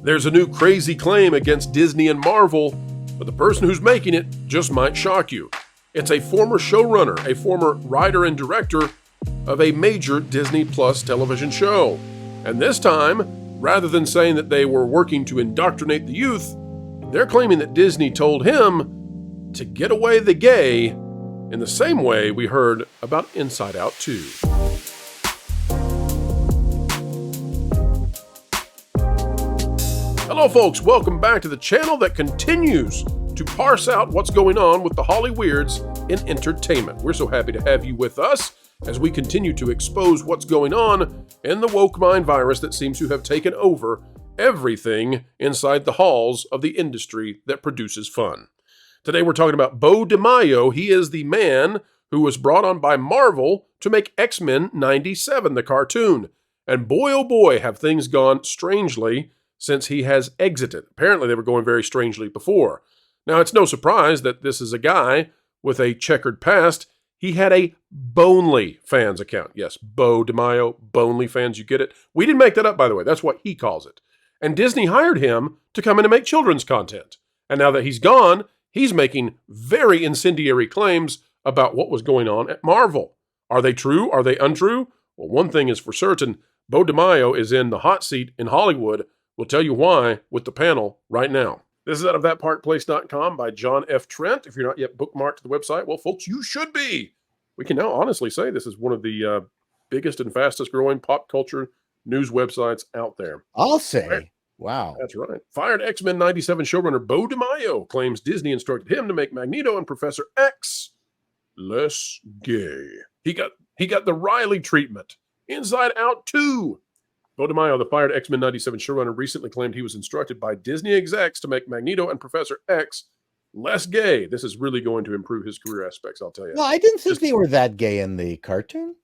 There's a new crazy claim against Disney and Marvel, but the person who's making it just might shock you. It's a former showrunner, a former writer and director of a major Disney Plus television show. And this time, rather than saying that they were working to indoctrinate the youth, they're claiming that Disney told him to get away the gay in the same way we heard about Inside Out 2. Hello folks, welcome back to the channel that continues to parse out what's going on with the Holly Weirds in entertainment. We're so happy to have you with us as we continue to expose what's going on in the woke mind virus that seems to have taken over everything inside the halls of the industry that produces fun. Today we're talking about Beau DeMaio. He is the man who was brought on by Marvel to make X-Men 97, the cartoon. And boy oh boy have things gone strangely since he has exited. Apparently they were going very strangely before. Now it's no surprise that this is a guy with a checkered past. He had a Bonely Fans account. Yes, Beau DeMaio, Bonely Fans, you get it? We didn't make that up, by the way. That's what he calls it. And Disney hired him to come in and make children's content. And now that he's gone, he's making very incendiary claims about what was going on at Marvel. Are they true? Are they untrue? Well, one thing is for certain, Beau DeMaio is in the hot seat in Hollywood. We'll tell you why with the panel right now. This is out of thatparkplace.com by John F. Trent. If you're not yet bookmarked to the website, well, folks, you should be. We can now honestly say this is one of the biggest and fastest growing pop culture news websites out there. I'll say. Right. Wow. That's right. Fired X-Men 97 showrunner Beau DeMaio claims Disney instructed him to make Magneto and Professor X less gay. He got the Riley treatment. Inside Out 2. Beau DeMaio, the fired X-Men 97 showrunner, recently claimed he was instructed by Disney execs to make Magneto and Professor X less gay. This is really going to improve his career aspects, I'll tell you. Well, I didn't think they were that gay in the cartoon.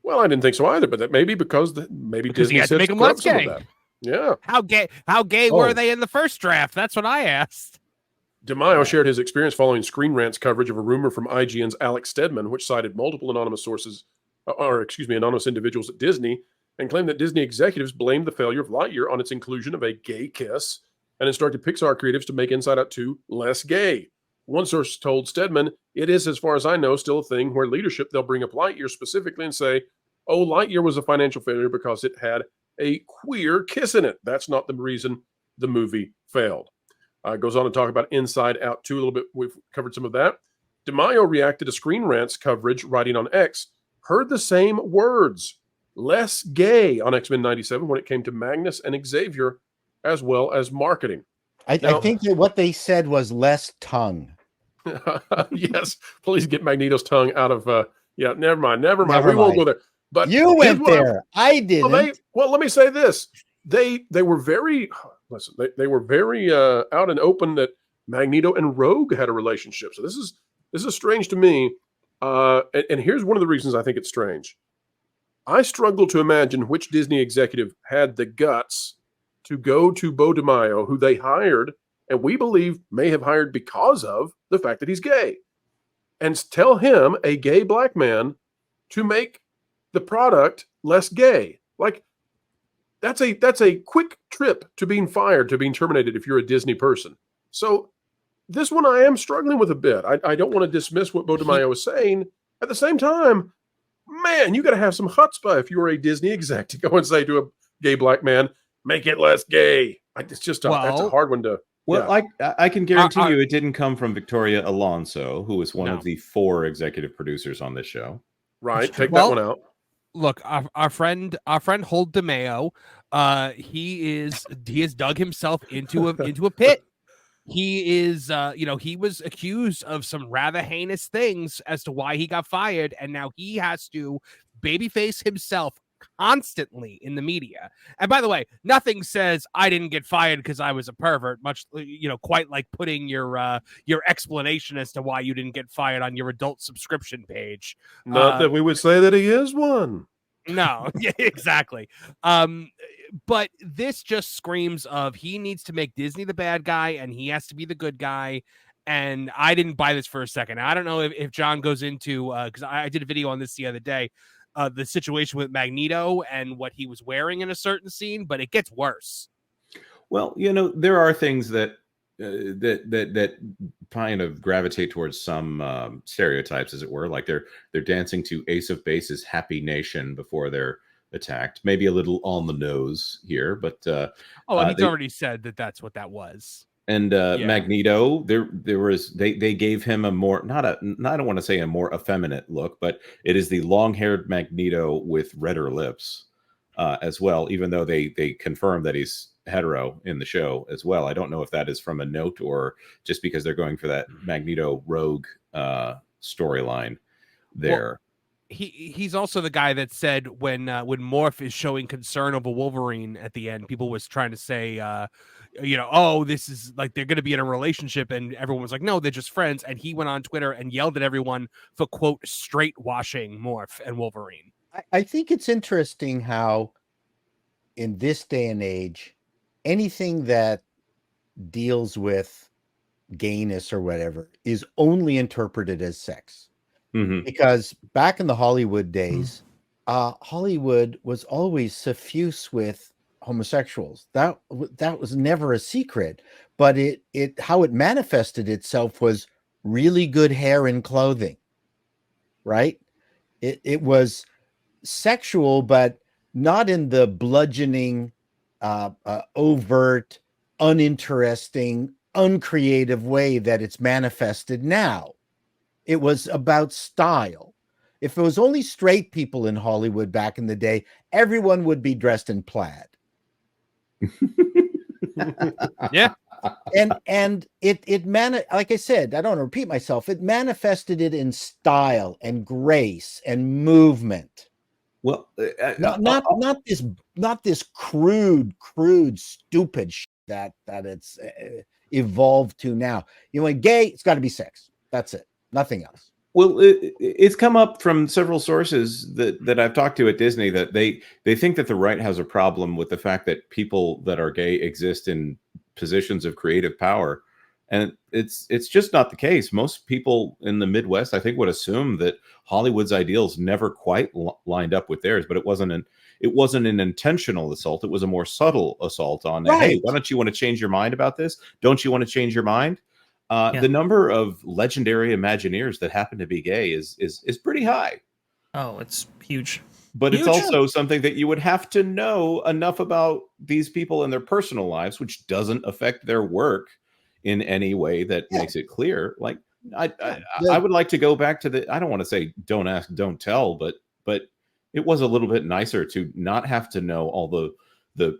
Well, I didn't think so either, but that maybe because Disney had to make them less gay. Yeah. How gay were they in the first draft? That's what I asked. DeMaio shared his experience following Screen Rant's coverage of a rumor from IGN's Alex Stedman, which cited multiple anonymous individuals at Disney, and claimed that Disney executives blamed the failure of Lightyear on its inclusion of a gay kiss and instructed Pixar creatives to make Inside Out 2 less gay. One source told Stedman, it is, as far as I know, still a thing where leadership, they'll bring up Lightyear specifically and say, oh, Lightyear was a financial failure because it had a queer kiss in it. That's not the reason the movie failed. Goes on to talk about Inside Out 2 a little bit. We've covered some of that. DeMaio reacted to Screen Rant's coverage, writing on X, heard the same words. Less gay on X-Men 97 when it came to Magnus and Xavier, as well as marketing. I think that what they said was less tongue. Yes, please get Magneto's tongue out of. Never mind. We won't go there. But you went there. I didn't. Well, let me say this: they were very They were very out and open that Magneto and Rogue had a relationship. So this is strange to me. And here's one of the reasons I think it's strange. I struggle to imagine which Disney executive had the guts to go to Beau DeMaio, who they hired, and we believe may have hired because of the fact that he's gay, and tell him, a gay black man, to make the product less gay. Like, that's a quick trip to being fired, to being terminated if you're a Disney person. So this one I am struggling with a bit. I don't want to dismiss what Beau DeMaio is saying. At the same time, man, you got to have some chutzpah if you're a Disney exec to go and say to a gay black man, make it less gay. It's just that's a hard one to. Well, yeah. I can guarantee you it didn't come from Victoria Alonso, who was one of the 4 executive producers on this show. Right. Take that one out. Look, our friend Holt DeMaio, he has dug himself into a pit. He is, he was accused of some rather heinous things as to why he got fired, and now he has to babyface himself constantly in the media. And by the way, nothing says I didn't get fired because I was a pervert, much, quite like putting your explanation as to why you didn't get fired on your adult subscription page. Not that we would say that he is one. No, yeah, exactly. But this just screams of he needs to make Disney the bad guy and he has to be the good guy. And I didn't buy this for a second. I don't know if John goes into, because I did a video on this the other day, the situation with Magneto and what he was wearing in a certain scene, but it gets worse. Well, there are things that that kind of gravitate towards some stereotypes, as it were. Like they're dancing to Ace of Base's "Happy Nation" before they're attacked. Maybe a little on the nose here, but he's already said that's what that was. And Magneto, there was they gave him a more I don't want to say a more effeminate look, but it is the long-haired Magneto with redder lips as well. Even though they confirm that he's hetero in the show as well. I don't know if that is from a note or just because they're going for that Magneto rogue storyline there. Well, he's also the guy that said when Morph is showing concern over Wolverine at the end, people was trying to say, oh, this is like they're going to be in a relationship, and everyone was like, no, they're just friends. And he went on Twitter and yelled at everyone for quote straight washing Morph and Wolverine. I think it's interesting how in this day and age, anything that deals with gayness or whatever is only interpreted as sex. Mm-hmm. Because back in the Hollywood days, Hollywood was always suffuse with homosexuals. That was never a secret, but it how it manifested itself was really good hair and clothing, right? It was sexual, but not in the bludgeoning, overt, uninteresting, uncreative way that it's manifested now. It was about style. If it was only straight people in Hollywood back in the day, everyone would be dressed in plaid. Yeah. And like I said, I don't want to repeat myself, it manifested it in style and grace and movement. Well, not this crude, stupid shit that it's evolved to now. Gay, it's got to be sex. That's it. Nothing else. Well, it's come up from several sources that I've talked to at Disney that they think that the right has a problem with the fact that people that are gay exist in positions of creative power. And it's just not the case. Most people in the Midwest, I think, would assume that Hollywood's ideals never quite lined up with theirs, but it wasn't an intentional assault. It was a more subtle assault on, right. Hey, why don't you want to change your mind about this? Don't you want to change your mind? The number of legendary Imagineers that happen to be gay is pretty high. Oh, it's huge. But it's also something that you would have to know enough about these people and their personal lives, which doesn't affect their work in any way that makes it clear. Like I would like to go back to I don't want to say don't ask, don't tell, but it was a little bit nicer to not have to know all the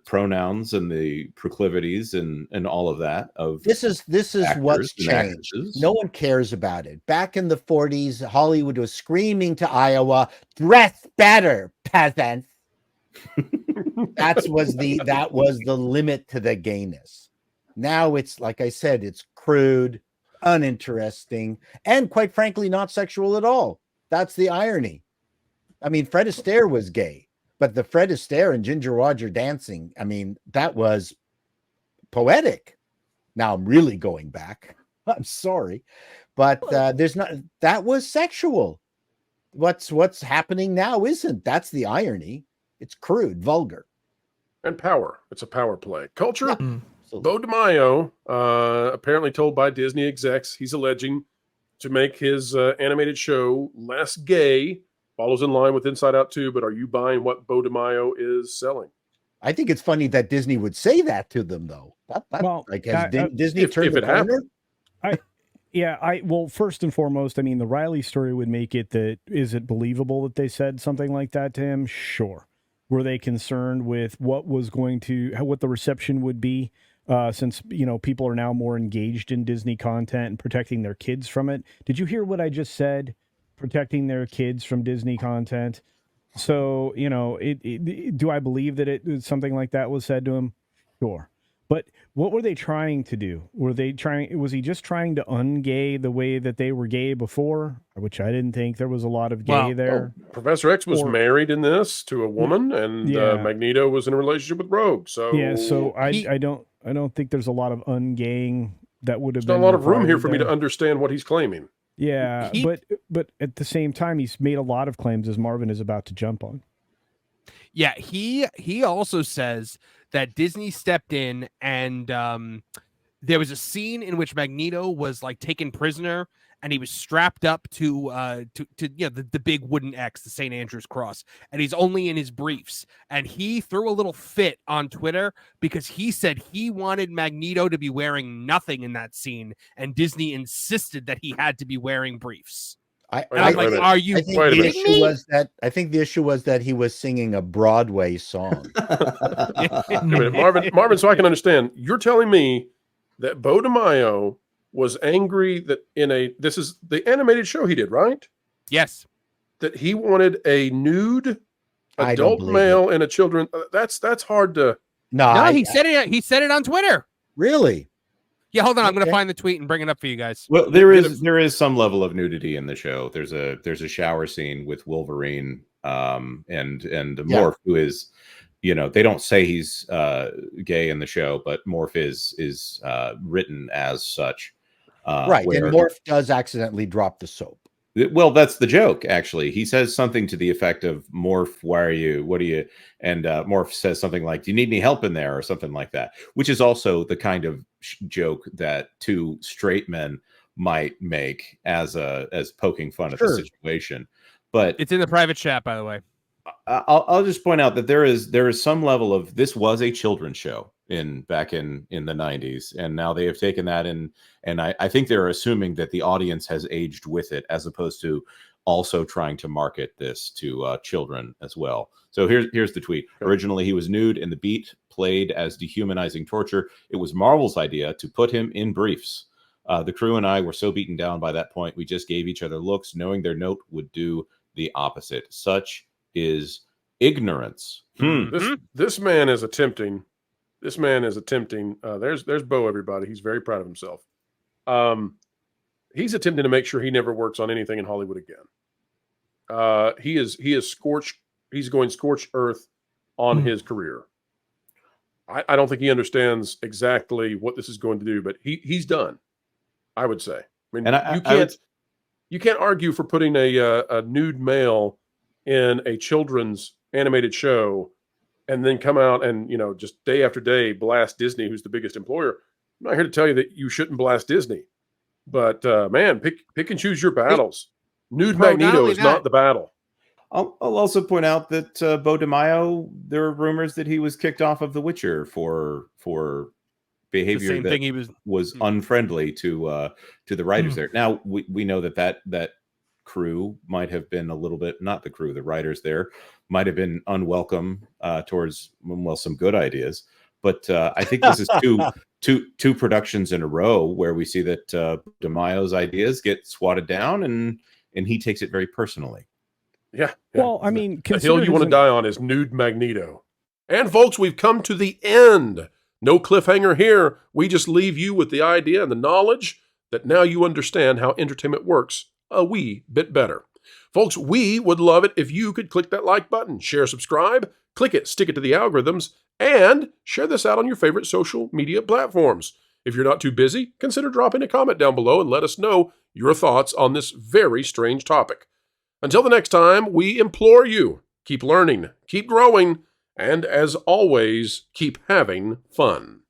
pronouns and the proclivities and all of that. This is what's changed. No one cares about it. Back in the 40s, Hollywood was screaming to Iowa, "Dress better, peasants." That was the limit to the gayness. Now it's, like I said, it's crude, uninteresting, and quite frankly, not sexual at all. That's the irony. I mean, Fred Astaire was gay, but the Fred Astaire and Ginger Roger dancing, I mean, that was poetic. Now I'm really going back. I'm sorry, but that was sexual. What's happening now isn't. That's the irony. It's crude, vulgar, and power. It's a power play. Culture. Yeah. Bo DiMaio, apparently told by Disney execs, he's alleging to make his animated show less gay. Follows in line with Inside Out 2, but are you buying what Bo DiMaio is selling? I think it's funny that Disney would say that to them, though. Disney turned the corner? Well, first and foremost, I mean, the Riley story would make it that, is it believable that they said something like that to him? Sure. Were they concerned with what the reception would be? Since, people are now more engaged in Disney content and protecting their kids from it. Did you hear what I just said? Protecting their kids from Disney content. So, do I believe that something like that was said to him? Sure. But what were they trying to do? Was he just trying to ungay the way that they were gay before? Which I didn't think there was a lot of gay there. Professor X was married in this to a woman, and Magneto was in a relationship with Rogue. So I don't think there's a lot of ungaying that would have been. There's not a lot of room here for me to understand what he's claiming. Yeah, but at the same time, he's made a lot of claims, as Marvin is about to jump on. Yeah, he also says that Disney stepped in and there was a scene in which Magneto was like taken prisoner and he was strapped up to the big wooden X, the St. Andrew's cross, and he's only in his briefs. And he threw a little fit on Twitter because he said he wanted Magneto to be wearing nothing in that scene, and Disney insisted that he had to be wearing briefs. I'm like, are you kidding me? I think the issue was that he was singing a Broadway song. Marvin, so I can understand, you're telling me that Bo DiMaio was angry that this is the animated show he did, right? Yes. That he wanted a nude adult male and a children. That's hard to. No, he said it. He said it on Twitter. Really? Yeah, hold on. I'm going to find the tweet and bring it up for you guys. Well, there is some level of nudity in the show. There's a shower scene with Wolverine and Morph, who is, they don't say he's gay in the show, but Morph is written as such. Right, and Morph does accidentally drop the soap. Well, that's the joke, actually. He says something to the effect of, Morph, why are you? What are you? And Morph says something like, do you need any help in there? Or something like that, which is also the kind of joke that two straight men might make as poking fun at the situation. But it's in the private chat, by the way. I'll just point out that there is some level of, this was a children's show back in the 90s, and now they have taken that and I think they're assuming that the audience has aged with it, as opposed to also trying to market this to children as well. So here's the tweet. Originally, he was nude and the beat played as dehumanizing torture. It was Marvel's idea to put him in briefs. The crew and I were so beaten down by that point, we just gave each other looks, knowing their note would do the opposite. Such is ignorance. This man is attempting. There's Bo, everybody. He's very proud of himself. He's attempting to make sure he never works on anything in Hollywood again. He is scorched. He's going scorched earth on his career. I don't think he understands exactly what this is going to do, but he's done, I would say. I mean, you can't argue for putting a nude male in a children's animated show and then come out and, just day after day blast Disney, who's the biggest employer. I'm not here to tell you that you shouldn't blast Disney, but man, pick and choose your battles. Nude Magneto is not the battle. I'll also point out that Bo DiMaio, there are rumors that he was kicked off of The Witcher for behavior that was unfriendly to the writers there. Now we know that crew might have been a little bit, not the crew, the writers there might have been unwelcome towards some good ideas, but I think this is two productions in a row where we see that DiMaio's ideas get swatted down and he takes it very personally. Yeah. Well, I mean, the hill you want to die on is nude Magneto. And folks, we've come to the end. No cliffhanger here. We just leave you with the idea and the knowledge that now you understand how entertainment works a wee bit better. Folks, we would love it if you could click that like button, share, subscribe, click it, stick it to the algorithms, and share this out on your favorite social media platforms. If you're not too busy, consider dropping a comment down below and let us know your thoughts on this very strange topic. Until the next time, we implore you, keep learning, keep growing, and as always, keep having fun.